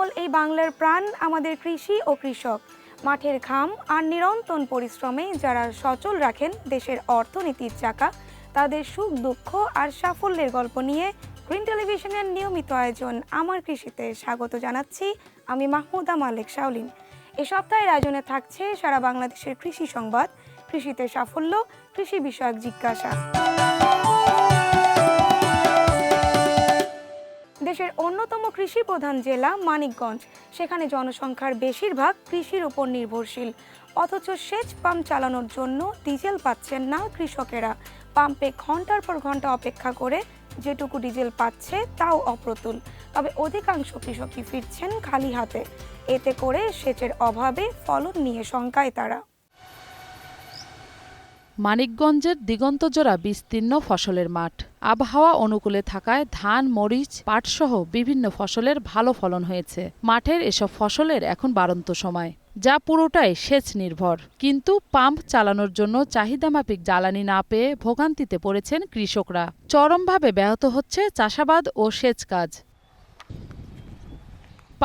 কোমল এই বাংলার প্রাণ আমাদের কৃষি ও কৃষক। মাঠের ঘাম আর নিরন্তর পরিশ্রমে যারা সচল রাখেন দেশের অর্থনীতির চাকা, তাদের সুখ দুঃখ আর সাফল্যের গল্প নিয়ে গ্রিন টেলিভিশনের নিয়মিত আয়োজন আমার কৃষিতে স্বাগত জানাচ্ছি আমি মাহমুদা মালেক শাওলিন। এ সপ্তাহের আয়োজনে থাকছে সারা বাংলাদেশের কৃষি সংবাদ, কৃষিতে সাফল্য, কৃষি বিষয়ক জিজ্ঞাসা। দেশের অন্যতম কৃষি প্রধান জেলা মানিকগঞ্জ, সেখানে জনসংখ্যার বেশিরভাগ কৃষির উপর নির্ভরশীল, অথচ সেচ পাম্প চালানোর জন্য ডিজেল পাচ্ছেন না কৃষকেরা। পাম্পে ঘন্টার পর ঘন্টা অপেক্ষা করে যেটুকু ডিজেল পাচ্ছে তাও অপ্রতুল। তবে অধিকাংশ কৃষকই ফিরছেন খালি হাতে। এতে করে সেচের অভাবে ফলন নিয়ে শঙ্কায় তারা। মানিকগঞ্জের দিগন্তজোড়া বিস্তীর্ণ ফসলের মাঠ। আবহাওয়া অনুকূলে থাকায় ধান, মরিচ, পাটসহ বিভিন্ন ফসলের ভালো ফলন হয়েছে। মাঠের এসব ফসলের এখন বাড়ন্ত সময়, যা পুরোটাই সেচ নির্ভর। কিন্তু পাম্প চালানোর জন্য চাহিদামাফিক জ্বালানি না পেয়ে ভোগান্তিতে পড়েছেন কৃষকরা। চরমভাবে ব্যাহত হচ্ছে চাষাবাদ ও সেচ কাজ।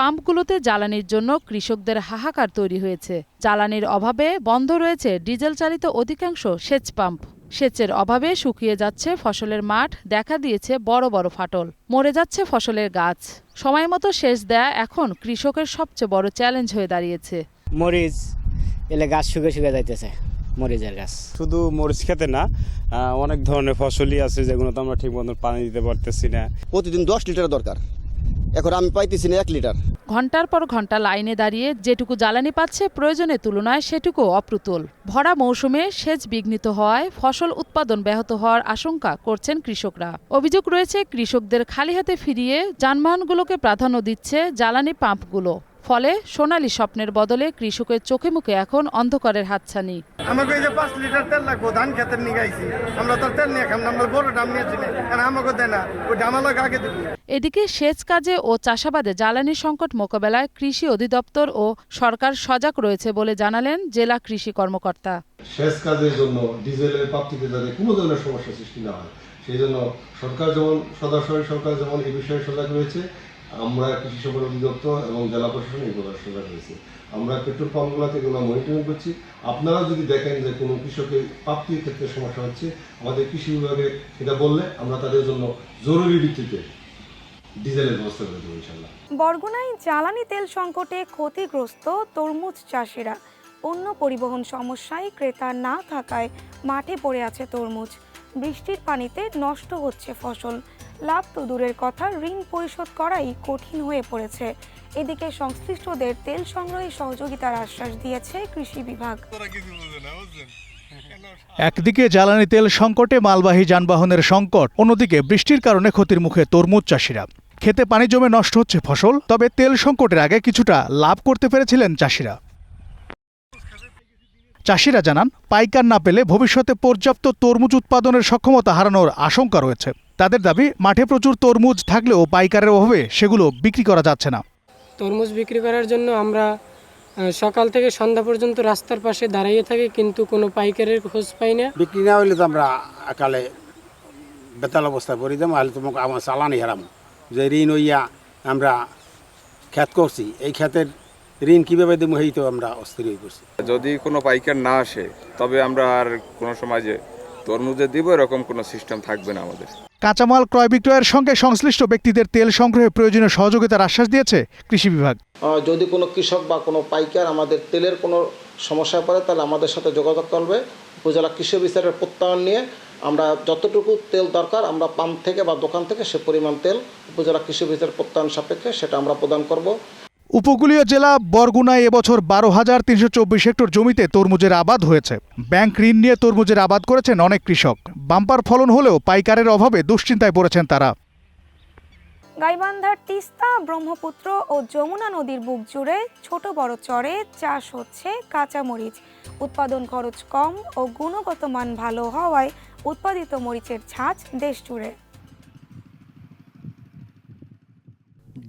পাম্পগুলোতে জ্বালানির জন্য কৃষকদের হাহাকার তৈরি হয়েছে। জ্বালানির অভাবে বন্ধ রয়েছে ডিজেল চালিত অধিকাংশ সেচ পাম্প। সেচের অভাবে শুকিয়ে যাচ্ছে ফসলের মাঠ, দেখা দিয়েছে বড় বড় ফাটল, মরে যাচ্ছে ফসলের গাছ। সময় মতো সেচ দেয়া এখন কৃষকের সবচেয়ে বড় চ্যালেঞ্জ হয়ে দাঁড়িয়েছে। মরিচ এলে গাছ শুকিয়ে যাইতেছে, মরিচের গাছ। শুধু মরিচ খেতে না, অনেক ধরনের ফসলই আছে যেগুলো তো আমরা ঠিক মতো পানি দিতে পারতেছি না। প্রতিদিন 10 লিটার দরকার, এখন আমি পাইতেছি না 1 লিটার। ঘন্টার পর ঘন্টা লাইনে দাঁড়িয়ে যেটুকু জ্বালানি পাচ্ছে প্রয়োজনের তুলনায় সেটুকু অপ্রতুল। ভরা মৌসুমে সেচ বিঘ্নিত হওয়ায় ফসল উৎপাদন ব্যাহত হওয়ার আশঙ্কা করছেন কৃষকরা। অভিযোগ রয়েছে কৃষকদের খালি হাতে ফিরিয়ে যানবাহনগুলোকে প্রাধান্য দিচ্ছে জ্বালানি পাম্পগুলো। ফলে সোনালী স্বপ্নের বদলে কৃষকের চোখে মুখে এখন অন্ধকারের হাতছানি। আমাকে এই যে 5 লিটার তেল লাগবো, ধান খেতের নিয়ে গাইছি, আমরা তো তেল নিয়ে খাম না, আমরা বড় দাম নিয়েছি না, কারণ আমাকে দেয় না, ওই ডামালক আগে দেবো। এদিকে সেচ কাজে ও চাষাবাদে জ্বালানির সংকট মোকাবেলায় কৃষি অধিদপ্তর ও সরকার সজাগ রয়েছে বলে জানালেন জেলা কৃষি কর্মকর্তা। সেচ কাজের জন্য ডিজেলের প্রাপ্তিতে যাতে কোনো ধরনের সমস্যা সৃষ্টি না হয়, সেই জন্য সরকার যেমন এই বিষয়ে সজাগ রয়েছে, আমরা কৃষি সম্পদ অধিদপ্তর এবং জেলা প্রশাসন এই ব্যাপারে সজাগ রয়েছে। আমরা পেট্রোল পাম্পগুলোতে এগুলো মনিটরিং করছি। আপনারা যদি দেখেন যে কোনো কৃষকের প্রাপ্তির ক্ষেত্রে সমস্যা হচ্ছে, আমাদের কৃষি বিভাগে সেটা বললে আমরা তাদের জন্য জরুরি ভিত্তিতে ডিজেলের ব্যবস্থা করে দেবো ইনশাল্লাহ। বরগুনায় জ্বালানি তেল সংকটে ক্ষতিগ্রস্ত তরমুজ চাষিরা। পণ্য পরিবহন সমস্যায় ক্রেতা না থাকায় মাঠে পড়ে আছে তরমুজ। বৃষ্টির পানিতে নষ্ট হচ্ছে ফসল। লাভ তো দূরের কথা, ঋণ পরিশোধ করাই কঠিন হয়ে পড়েছে। এদিকে সংশ্লিষ্টদের তেল সংগ্রহে সহযোগিতার আশ্বাস দিয়েছে কৃষি বিভাগ। একদিকে জ্বালানি তেল সংকটে মালবাহী যানবাহনের সংকট, অন্যদিকে বৃষ্টির কারণে ক্ষতির মুখে তরমুজ চাষিরা। খেতে পানি জমে নষ্ট হচ্ছে ফসল, তবে তেল সংকটের আগে কিছুটা লাভ করতে পেরেছিলেন চাষিরা। চাষিরা জানান, পাইকার না পেলে ভবিষ্যতে পর্যাপ্ত তরমুজ উৎপাদনের সক্ষমতা হারানোর আশঙ্কা রয়েছে। তাদের দাবি, মাঠে প্রচুর তরমুজ থাকলেও পাইকারের অভাবে সেগুলো বিক্রি করা যাচ্ছে না। তরমুজ বিক্রি করার জন্য আমরা সকাল থেকে সন্ধ্যা পর্যন্ত রাস্তার পাশে দাঁড়িয়ে থাকি, কিন্তু কোনো পাইকারের খোঁজ পাই না। বিক্রি না হইলে তো আমরা একালে বেতাল অবস্থায় পড়ি যাবো, তাহলে তোমাকে আমার চালানি হারাম। যে ঋণ হইয়া আমরা ক্ষেত করছি, এই ক্ষেতের ঋণ কীভাবে দেবো এই তো আমরা অস্থির হয়ে পড়ছি। যদি কোনো পাইকার না আসে তবে আমরা আর কোনো সময় যে তরমুজে দিব এরকম কোনো সিস্টেম থাকবে না আমাদের। কাঁচামাল ক্রয় বিক্রয়ের সঙ্গে সংশ্লিষ্ট ব্যক্তিদের তেল সংগ্রহে প্রয়োজনীয় সহযোগিতার আশ্বাস দিয়েছে কৃষি বিভাগ। যদি কোনো কৃষক বা কোনো পাইকার আমাদের তেলের কোনো সমস্যা পড়ে, তাহলে আমাদের সাথে যোগাযোগ করবে। উপজেলা কৃষি অফিসারের প্রত্যয়ন নিয়ে আমরা যতটুকু তেল দরকার আমরা পাম্প থেকে বা দোকান থেকে সে পরিমাণ তেল উপজেলা কৃষি অফিসারের প্রত্যয়ন সাপেক্ষে সেটা আমরা প্রদান করব। উপকূলীয় জেলা বরগুনায় এবছর 12,324 হেক্টর জমিতে তরমুজের আবাদ হয়েছে। ব্যাংক ঋণ নিয়ে তরমুজের আবাদ করেছেন অনেক কৃষক। বাম্পার ফলন হলেও পাইকারের অভাবে দুশ্চিন্তায় পড়েছেন তারা। গাইবান্ধার তিস্তা, ব্রহ্মপুত্র ও যমুনা নদীর বুক জুড়ে ছোট বড় চরে চাষ হচ্ছে কাঁচামরিচ। উৎপাদন খরচ কম ও গুণগত মান ভালো হওয়ায় উৎপাদিত মরিচের ঝাঁজ দেশ জুড়ে।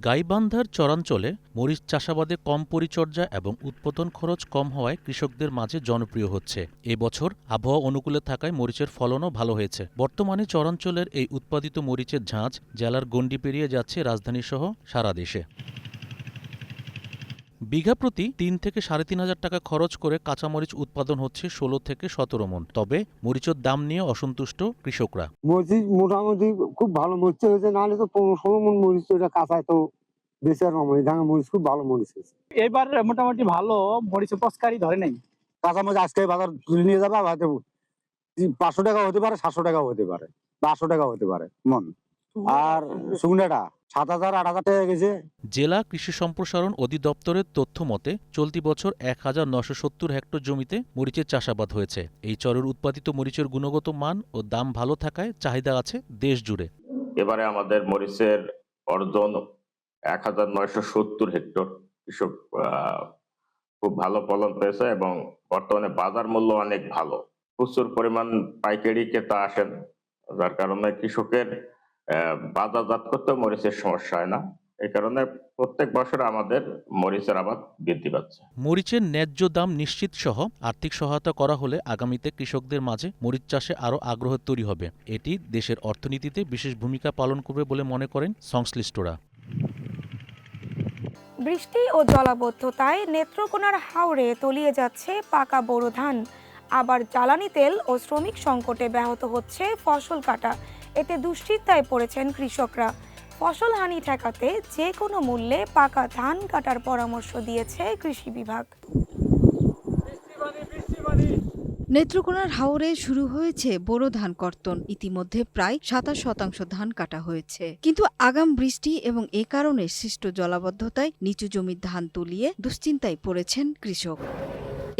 গাইবান্ধার চরাঞ্চলে মরিচ চাষাবাদে কম পরিচর্যা এবং উৎপাদন খরচ কম হওয়ায় কৃষকদের মাঝে জনপ্রিয় হচ্ছে। এবছর আবহাওয়া অনুকূলে থাকায় মরিচের ফলনও ভালো হয়েছে। বর্তমানে চরাঞ্চলের এই উৎপাদিত মরিচের ঝাঁজ জেলার গণ্ডি পেরিয়ে যাচ্ছে রাজধানীসহ সারা দেশে। বিঘা প্রতি ৩ থেকে ৩,৫০০ টাকা খরচ করে কাঁচামরিচ উৎপাদন হচ্ছে ১৬ থেকে ১৭ মণ। তবে মরিচের দাম নিয়ে অসন্তুষ্ট কৃষকরা। মরিচ মোটামুটি খুব ভালো মরিচ হয়েছে, নাহলে তো ১৫-১৬ মণ মরিচ এটা কাঁচায় তো বেশি আর মরিচ ধান মরিচ খুব ভালো মরিচ হয়েছে। এবার মোটামুটি ভালো মরিচ পচকারি ধরে নাই। কাঁচামরিচ আজকে বাজার তুলে নিয়ে যাবে, হয়তো ৫০০ টাকা হতে পারে, ৭০০ টাকাও হতে পারে, ৮০০ টাকা হতে পারে মন। আর শুকনাটা ৭,০০০-৮,০০০ টাকা গেছে। জেলা কৃষি সম্প্রসারণ অধিদপ্তরের তথ্য মতে চলতি বছর ১,৯৭০ হেক্টর জমিতে মরিচের চাষাবাদ হয়েছে। এই চরের উৎপাদিত মরিচের গুণগত মান ও দাম ভালো থাকায় চাহিদা আছে দেশ জুড়ে। এবারে আমাদের মরিচের অর্জন ১,৯৭০ হেক্টর। কৃষক খুব ভালো ফলন পেয়েছে এবং বর্তমানে বাজার মূল্য অনেক ভালো। প্রচুর পরিমাণ পাইকারি ক্রেতা আসেন, যার কারণে কৃষকের বাজারজাত করতে মরিচের সমস্যা হয় না। এই কারণে প্রত্যেক বছর আমাদের মরিচের আবাদ বৃদ্ধি পাচ্ছে। মরিচের ন্যায্য দাম নিশ্চিত সহ আর্থিক সহায়তা করা হলে আগামীতে কৃষকদের মাঝে মরিচ চাষে আরও আগ্রহ তৈরি হবে। এটি দেশের অর্থনীতিতে বিশেষ ভূমিকা পালন করবে বলে মনে করেন সংশ্লিষ্টরা। বৃষ্টি ও জলাবদ্ধতায় নেত্রকোনার হাওরে তলিয়ে যাচ্ছে পাকা বোরো ধান। আবার জ্বালানি তেল ও শ্রমিক সংকটে ব্যাহত হচ্ছে ফসল কাটা। এতে দুশ্চিন্তায় পড়েছেন কৃষকরা। ফসল হানি ঠেকাতে যে কোনো মূল্যে পাকা ধান কাটার পরামর্শ দিয়েছে কৃষি বিভাগ। নেত্রকোনার হাওরে শুরু হয়েছে বোরো ধান কর্তন। ইতিমধ্যে প্রায় ২৭% ধান কাটা হয়েছে, কিন্তু আগাম বৃষ্টি এবং এ কারণে সৃষ্ট জলাবদ্ধতায় নিচু জমির ধান তুলিয়ে দুশ্চিন্তায় পড়েছেন কৃষক।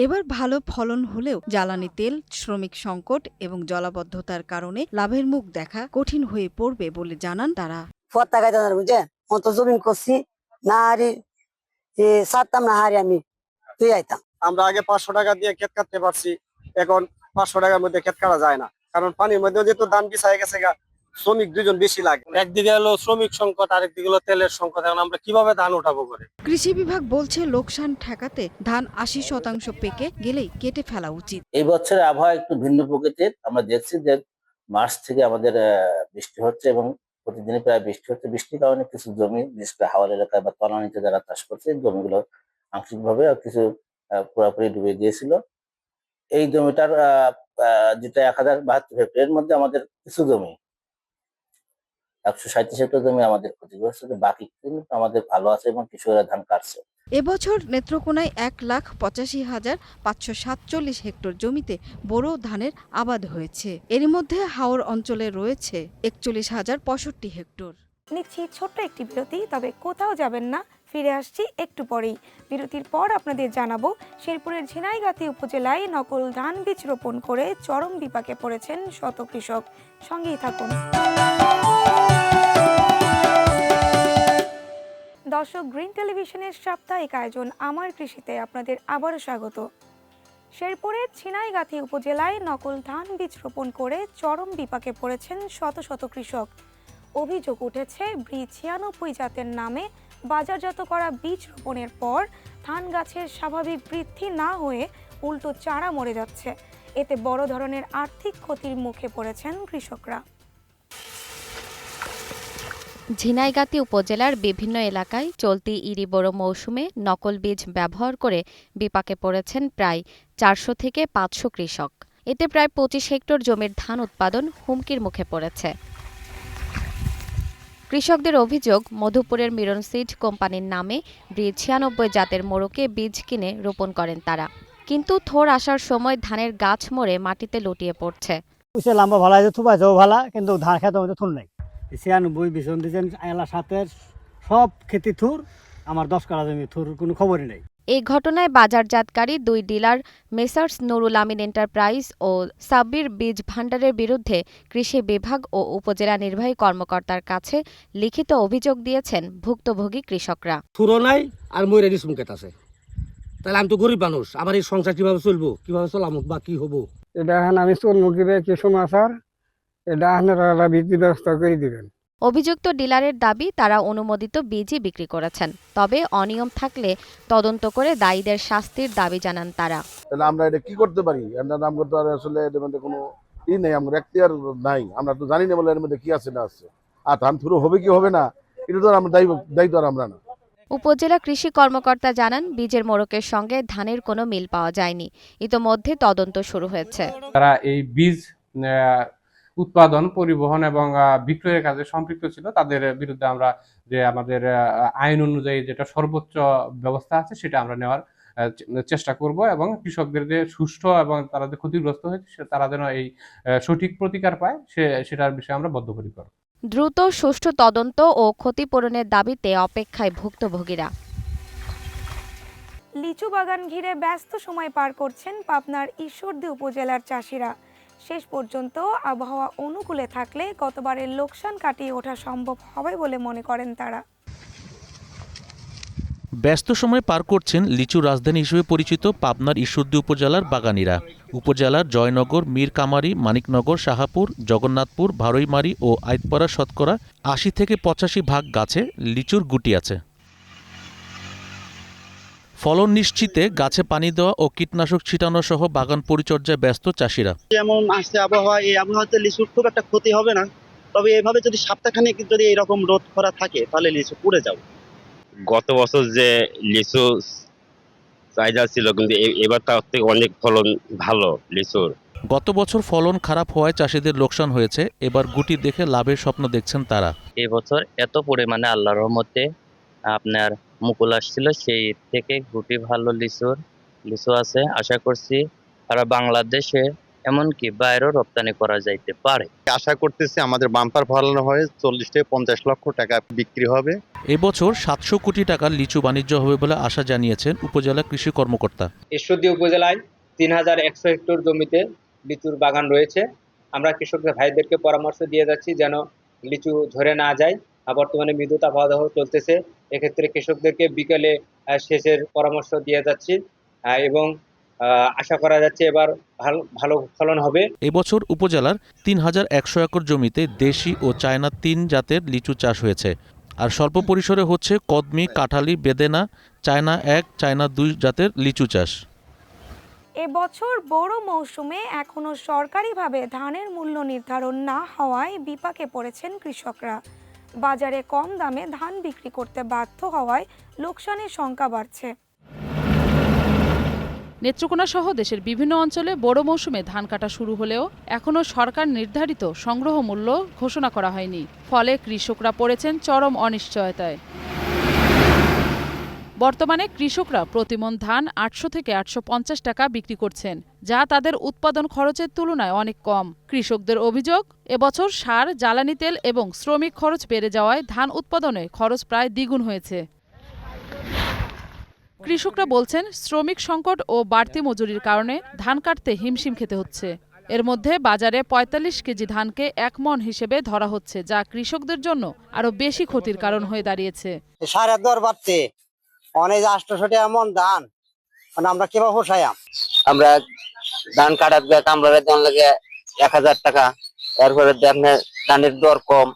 এবার ভালো ফলন হলেও জ্বালানি তেল, শ্রমিক সংকট এবং জলাবদ্ধতার কারণে লাভের মুখ দেখা কঠিন হয়ে পড়বে বলে জানান তারা। আমরা আগে ৫০০ টাকা দিয়ে ক্ষেত কাটতে পারছি, এখন ৫০০ টাকার মধ্যে ক্ষেত কাটা যায় না, কারণ পানির মধ্যে যেহেতু ধান বিছায় গেছে, শ্রমিক দুজন বেশি লাগে। একদিকে হলো শ্রমিক সংকট, আরেকদিকে হলো তেলের সংকট। এখন আমরা কিভাবে ধান উঠাবো করে? কৃষি বিভাগ বলছে লোকসান ঠেকাতে ধান ৮০% পেকে গেলেই কেটে ফেলা উচিত। এই বছরের আবহাওয়া একটু ভিন্ন প্রকৃতির। আমরা দেখছি যে মার্চ থেকে আমাদের বৃষ্টি হচ্ছে এবং প্রতিদিনই প্রায় বৃষ্টি হচ্ছে। বৃষ্টির কারণে কিছু জমি, বিশেষ করে হাওর এলাকায় বা তলানিতে যারা চাষ করছে, জমিগুলো আংশিকভাবে কিছু পুরোপুরি ডুবে গিয়েছিল। এই জমিটার যেটা ১,০৭২ হেক্টর, এর মধ্যে আমাদের কিছু জমি ১৩৭ হেক্টর জমি আমাদের ক্ষতিগ্রস্ত, বাকি কিন্তু আমাদের ভালো আছে এবং কৃষকরা ধান কাটছে। এবছর নেত্রকোনায় ১,৫৭,৫৪৭ হেক্টর জমিতে বোরো ধানের আবাদ হয়েছে। এর মধ্যে হাওর অঞ্চলে রয়েছে ৪১,০৬৫ হেক্টর। নিচ্ছি ছোট্ট একটি বিরতি, তবে কোথাও যাবেন না, ফিরে আসছি একটু পরেই। বিরতির পর আপনাদের জানাবো শেরপুরের ঝিনাইগাতি উপজেলায় নকল ধান বীজ রোপণ করে চরম বিপাকে পড়েছেন শত কৃষক। সঙ্গেই থাকুন। দর্শক, গ্রিন টেলিভিশনের সাপ্তাহিক আয়োজন আমার কৃষিতে আপনাদের আবারও স্বাগত। শেরপুরের ঝিনাইগাতি উপজেলায় নকল ধান বীজ রোপণ করে চরম বিপাকে পড়েছেন শত শত কৃষক। অভিযোগ উঠেছে B96 জাতের নামে বাজারজাত করা বীজ রোপণের পর ধান গাছের স্বাভাবিক বৃদ্ধি না হয়ে উল্টো চারা মরে যাচ্ছে। এতে বড় ধরনের আর্থিক ক্ষতির মুখে পড়েছেন কৃষকরা। ঝিনাইগাতি উপজেলার বিভিন্ন এলাকায় চলতি ইরি বোরো মৌসুমে নকল বীজ ব্যবহার করে বিপাকে পড়েছেন প্রায় ৪০০ থেকে ৫০০ কৃষক। এতে প্রায় ২৫ হেক্টর জমির ধান উৎপাদন হুমকির মুখে পড়েছে। কৃষকদের অভিযোগ, মধুপুরের মিরন সিড কোম্পানির নামে B96 জাতের মোড়কে বীজ কিনে রোপণ করেন তারা, কিন্তু থোর আসার সময় ধানের গাছ মরে মাটিতে লুটিয়ে পড়ছে। লম্বা ভালো আছে, থুবা যাও ভালো, কিন্তু ধান খেতে মধ্যে থুর নাই। 96 ভীষণ দিয়েছেন এলা সাথে সব খেতে থুর, আমার 10 কাঠা জমি থুর, কোনো খবরই নেই। এই ঘটনায় বাজারজাতকারী ২ dealer messrs Nurul Amin enterprise ও সাব্বির বীজ ভান্ডারের বিরুদ্ধে কৃষি বিভাগ ও উপজেলা নির্বাহী কর্মকর্তার কাছে লিখিত অভিযোগ দিয়েছেন ভুক্তভোগী কৃষকরা। থুরো নাই আর মইরা দিস মুখেত আছে, তাহলে আমি তো গরিব মানুষ, আমার এই সংসার কিভাবে চলবো, কিভাবে চলাম বা কি হবো? এটা আমি চলবো কিভাবে, কি সমাচার, এটা আপনারা বৃদ্ধি ব্যবস্থা করে দিবেন। অভিযুক্ত ডিলারের দাবি, তারা অনুমোদিত বীজই বিক্রি করেছেন, তবে অনিয়ম থাকলে তদন্ত করে দায়ীদের শাস্তির দাবি জানান তারা। তাহলে আমরা এটা কি করতে পারি? এটার নাম করতে পারি আসলে এর মধ্যে কোনো নেই, আমরা এখতিয়ার নাই, আমরা তো জানি না বলে এর মধ্যে কি আছে না আছে। আর ধান থুরো হবে কি হবে না, এটা তো আমরা দায়িত্ব আর আমরা না। উপজেলা কৃষি কর্মকর্তা জানান, বীজের মোড়কের সঙ্গে ধানের কোনো মিল পাওয়া যায়নি। ইতোমধ্যে তদন্ত শুরু হয়েছে। তারা এই বীজ উৎপাদন, পরিবহন এবং বিক্রয়ের কাজে সম্পৃক্ত ছিল, তাদের বিরুদ্ধে আমরা যে আমাদের আইন অনুযায়ী যেটা সর্বোচ্চ ব্যবস্থা আছে সেটা আমরা নেওয়ার চেষ্টা করব এবং কৃষকদের যে সুষ্ঠু এবং তারা যে ক্ষতিগ্রস্ত হয়েছে তারা যেন এই সঠিক প্রতিকার পায় সেটার বিষয়ে আমরা বদ্ধপরিকর। দ্রুত সুষ্ঠু তদন্ত ও ক্ষতিপূরণের দাবিতে অপেক্ষায় ভুক্তভোগীরা। লিচু বাগান ঘিরে ব্যস্ত সময় পার করছেন পাবনার ঈশ্বরদী উপজেলার চাষিরা। শেষ পর্যন্ত আবহাওয়া অনুকূলে থাকলে গতবারের লোকসান কাটিয়ে ওঠা সম্ভব হবে বলে মনে করেন তারা। ব্যস্ত সময় পার করছেন লিচু রাজধানী হিসেবে পরিচিত পাবনার ঈশ্বরদী উপজেলার বাগানীরা। উপজেলার জয়নগর, মীরকামারী, মানিকনগর, শাহাপুর, জগন্নাথপুর, ভারইমারি ও আইতপাড়া শতকরা ৮০ থেকে ৮৫ ভাগ গাছে লিচুর গুটি আছে। ফলন নিশ্চিতে গাছে পানি দেওয়া ও কীটনাশক ছিটানো সহ বাগান পরিচর্যায় ব্যস্ত চাষিরা। যেমন আসছে আবহাওয়া, এই আবহাওয়াতে লিচুর খুব একটা ক্ষতি হবে না, তবে এভাবে যদি সপ্তাহখানেক যদি এরকম রোদ খরা থাকে তাহলে লিচু পুড়ে যাবে। গত বছর যে লিচু চাহিদা ছিল, কিন্তু এবার তার থেকে অনেক ফলন ভালো লিচুর। গত বছর ফলন খারাপ হওয়ায় চাষিদের লোকসান হয়েছে, এবার গুটি দেখে লাভের স্বপ্ন দেখছেন তারা। এবছর এত পরিমাণে আল্লাহর রহমতে আপনার মুকুল আসছিল, সেই থেকে গুটি ভালো লিচু আছে। আশা করছি আর বাংলাদেশে এমনকি বাইরেও রপ্তানি করা যাইতে পারে। আশা করতেছি আমাদের বাম্পার ফলন হয়ে ৪০ থেকে ৫০ লক্ষ টাকা বিক্রি হবে। এবছর ৭০০ কোটি টাকার লিচু বাণিজ্য হবে বলে আশা জানিয়েছেন উপজেলা কৃষি কর্মকর্তা। ঈশ্বরদী উপজেলায় ৩,১০০ হেক্টর জমিতে লিচুর বাগান রয়েছে। আমরা কৃষকদের ভাইদেরকে পরামর্শ দিয়ে যাচ্ছি যেন লিচু ঝরে না যায়। বর্তমানে মৃদু আবহাওয়া চলতেছে, এক্ষেত্রে কৃষকদেরকে বিকেলে সেচের পরামর্শ দিয়ে যাচ্ছি এবং আশা করা যাচ্ছে এবার ভালো ফলন হবে। এবছর উপজেলার ৩,১০০ একর জমিতে দেশি ও চায়না ৩ জাতের লিচু চাষ হয়েছে। আর স্বল্প পরিসরে হচ্ছে কদমি, কাঁঠালি, বেদেনা, চায়না ১, চায়না ২ জাতের লিচু চাষ। এবছর বড় মৌসুমে এখনো সরকারিভাবে ধানের মূল্য নির্ধারণ না হওয়ায় বিপাকে পড়েছেন কৃষকরা। বাজারে কম দামে ধান বিক্রি করতে বাধ্য হওয়ায় লোকসানের শঙ্কা বাড়ছে। নেত্রকোনা সহ দেশের বিভিন্ন অঞ্চলে বড় মৌসুমে ধান কাটা শুরু হলেও এখনও সরকার নির্ধারিত সংগ্রহ মূল্য ঘোষণা করা হয়নি। ফলে কৃষকরা পড়েছেন চরম অনিশ্চয়তায়। বর্তমানে কৃষকরা প্রতিমণ ধান ৮০০ থেকে ৮৫০ টাকা বিক্রি করছেন, যা তাদের উৎপাদন খরচের তুলনায় অনেক কম। কৃষকদের অভিযোগ, এবছর সার, জ্বালানি তেল এবং শ্রমিক খরচ বেড়ে যাওয়ায় ধান উৎপাদনে খরচ প্রায় দ্বিগুণ হয়েছে। কৃষকরা বলছেন, শ্রমিক সংকট ও বাড়তি মজুরির কারণে ধান কাটতে হিমশিম খেতে হচ্ছে। এর মধ্যে বাজারে ৪৫ কেজি ধানকে ১ মণ হিসেবে ধরা হচ্ছে, যা কৃষকদের জন্য আরো বেশি ক্ষতির কারণ হয়ে দাঁড়িয়েছে। সারের দর বাড়ছে, অনেক ৮০০ টাকা মন ধান, আমরা কিভাবে পোষাইম? আমরা ধান কাটার আমরা ধান লাগে ১,০০০ টাকা, এরপরে ধানের দর কম,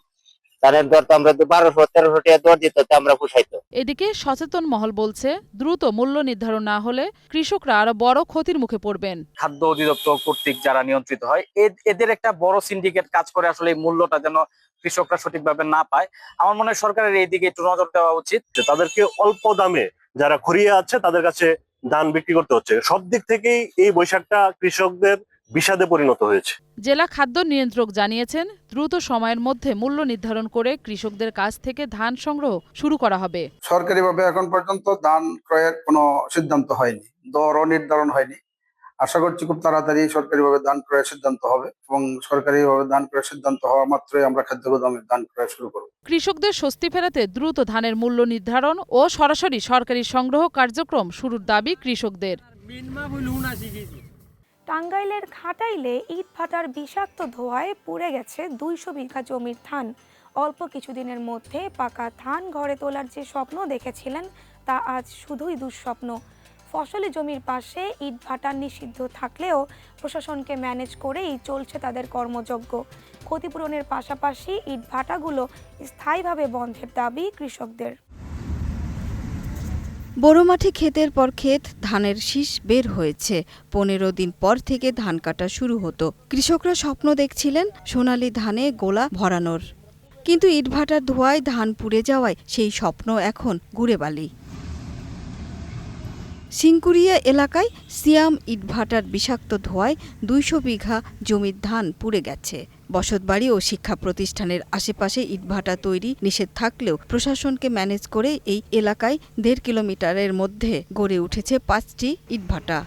ধানের দর তো আমরা ১২০০-১৩০০ টাকা দর দিত, আমরা পোষাইতো। এদিকে সচেতন মহল বলছে, দ্রুত মূল্য নির্ধারণ না হলে কৃষকরা আরো বড় ক্ষতির মুখে পড়বেন। খাদ্য অধিদপ্তর কর্তৃক যারা নিয়ন্ত্রিত হয়, এদের একটা বড় সিন্ডিকেট কাজ করে আসলে এই মূল্যটা যেন কৃষকরা সঠিকভাবে না পায়। আমার মনে হয় সরকারের এই দিকে একটু নজর দেওয়া উচিত। তাদেরকে অল্প দামে যারা খরিয়ে আছে তাদের কাছে ধান বিক্রি করতে হচ্ছে। সব দিক থেকেই এই বৈশাখটা কৃষকদের বিষাদে পরিণত হয়েছে। জেলা খাদ্য নিয়ন্ত্রক জানিয়েছেন, দ্রুত সময়ের মধ্যে মূল্য নির্ধারণ করে কৃষকদের কাছ থেকে ধান সংগ্রহ শুরু করা হবে। সরকারিভাবে এখন পর্যন্ত ধান ক্রয়ের কোনো সিদ্ধান্ত হয়নি, দরও নির্ধারণ হয়নি। আশা করছি খুব তাড়াতাড়ি সরকারিভাবে ধান ক্রয়ের সিদ্ধান্ত হবে এবং সরকারিভাবে ধান ক্রয়ের সিদ্ধান্ত হওয়া মাত্রই আমরা খাদ্য গোদামে ধান ক্রয় শুরু করব। কৃষকদের স্বস্তি ফেরাতে দ্রুত ধানের মূল্য নির্ধারণ ও সরাসরি সরকারি সংগ্রহ কার্যক্রম শুরুর দাবি কৃষকদের। টাঙ্গাইলের ঘাটাইলে ইট ভাটার বিষাক্ত ধোঁয়ায় পুড়ে গেছে ২০০ বিঘা জমির ধান। অল্প কিছুদিনের মধ্যে পাকা ধান ঘরে তোলার যে স্বপ্ন দেখেছিলেন তা আজ শুধুই দুঃস্বপ্ন। ফসলি জমির পাশে ইট ভাটা নিষিদ্ধ থাকলেও প্রশাসনকে ম্যানেজ করেই চলছে তাদের কর্মযজ্ঞ। ক্ষতিপূরণের পাশাপাশি ইট ভাটাগুলো স্থায়ীভাবে বন্ধের দাবি কৃষকদের। বড় মাঠে ক্ষেতের পর ক্ষেত ধানের শীষ বের হয়েছে। ১৫ দিন পর থেকে ধান কাটা শুরু হতো। কৃষকরা স্বপ্ন দেখছিলেন সোনালী ধানে গোলা ভরানোর। কিন্তু ইটভাটার ধোঁয়ায় ধান পুড়ে যাওয়ায় সেই স্বপ্ন এখন গুড়ে বালি। সিংকুরিয়া এলাকায় সিয়াম ইটভাটার বিষাক্ত ধোঁয়ায় 200 বিঘা জমির ধান পুড়ে গেছে। বসতবাড়ি ও শিক্ষা প্রতিষ্ঠানের আশেপাশে ইটভাটা তৈরি নিষেধ থাকলেও প্রশাসনকে ম্যানেজ করে এই এলাকায় 1.5 কিলোমিটারের মধ্যে গড়ে উঠেছে 5টি ইটভাটা।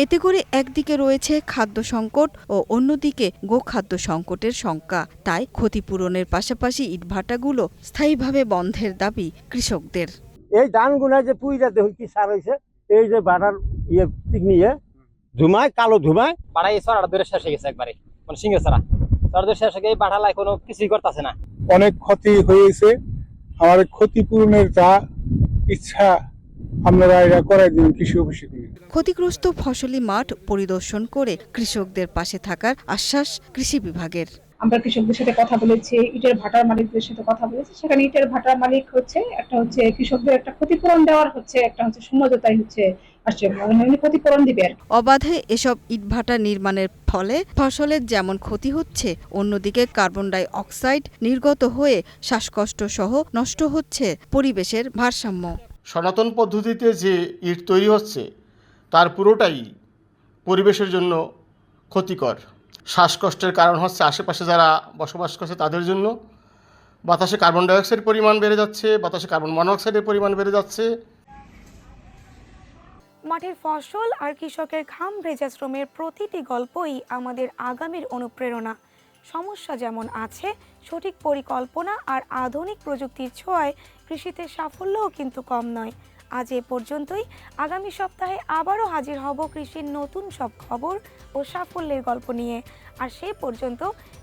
এতে করে একদিকে রয়েছে খাদ্য সংকট ও অন্যদিকে গোখাদ্য সংকটের শঙ্কা। তাই ক্ষতিপূরণের পাশাপাশি ইটভাটাগুলো স্থায়ীভাবে বন্ধের দাবি কৃষকদের। এই ধানগুলা যে পুইরা দেহ কি সার হয়েছে, এই যে বাটার নিয়ে ধুমায় কালো ধুমায় বাড়াই সরাটা ধরে শেষ হয়ে গেছে একবারে, মানে সিঙ্গে সারা সরা ধরে শেষ হয়ে বাড়ালাই কোনো কিছুই করতেছে না। অনেক ক্ষতি হয়েছে, আমার ক্ষতিপূরণের যা ইচ্ছা আপনারা এরা করাই দিন কৃষি অফিসে। ক্ষতিগ্রস্ত ফসলি মাঠ পরিদর্শন করে কৃষকদের পাশে থাকার আশ্বাস কৃষি বিভাগের। আমরা কৃষকদের সাথে কথা বলেছি, ইটের ভাটার মালিকদের সাথে কথা বলেছি। সেখানে ইটের ভাটার মালিক হচ্ছে একটা হচ্ছে কৃষকদের একটা ক্ষতিপূরণ দেওয়ার হচ্ছে একটা হচ্ছে সমঝোতাই হচ্ছে আসছে, ক্ষতিপূরণ দিবে। অবাধে এসব ইটভাটা নির্মাণের ফলে ফসলের যেমন ক্ষতি হচ্ছে, অন্যদিকে কার্বন ডাই অক্সাইড নির্গত হয়ে শ্বাসকষ্ট সহ নষ্ট হচ্ছে পরিবেশের ভারসাম্য। সনাতন পদ্ধতিতে যে ইট তৈরি হচ্ছে তার পুরোটাই পরিবেশের জন্য ক্ষতিকর। শ্বাসকষ্টের কারণ হচ্ছে আশেপাশে যারা বসবাস করছে তাদের জন্য। বাতাসে কার্বন ডাইঅক্সাইডের পরিমাণ বেড়ে যাচ্ছে, বাতাসে কার্বন মনোক্সাইডের পরিমাণ বেড়ে যাচ্ছে। মাঠের ফসল আর কৃষকের ঘাম ভেজা শ্রমের প্রতিটি গল্পই আমাদের আগামীর অনুপ্রেরণা। সমস্যা যেমন আছে, সঠিক পরিকল্পনা আর আধুনিক প্রযুক্তির ছোঁয়ায় কৃষিতে সাফল্যও কিন্তু কম নয়। আজ এ পর্যন্তই। আগামী সপ্তাহে আবারও হাজির হব কৃষির নতুন সব খবর ও সাফল্যের গল্প নিয়ে। আর সেই পর্যন্ত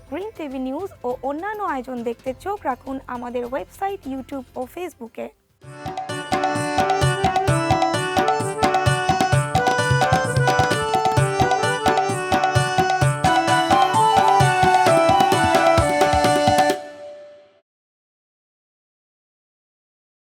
গ্রিন টিভি নিউজ ও অন্যান্য আয়োজন দেখতে চোখ রাখুন আমাদের ওয়েবসাইট, ইউটিউব ও ফেসবুকে।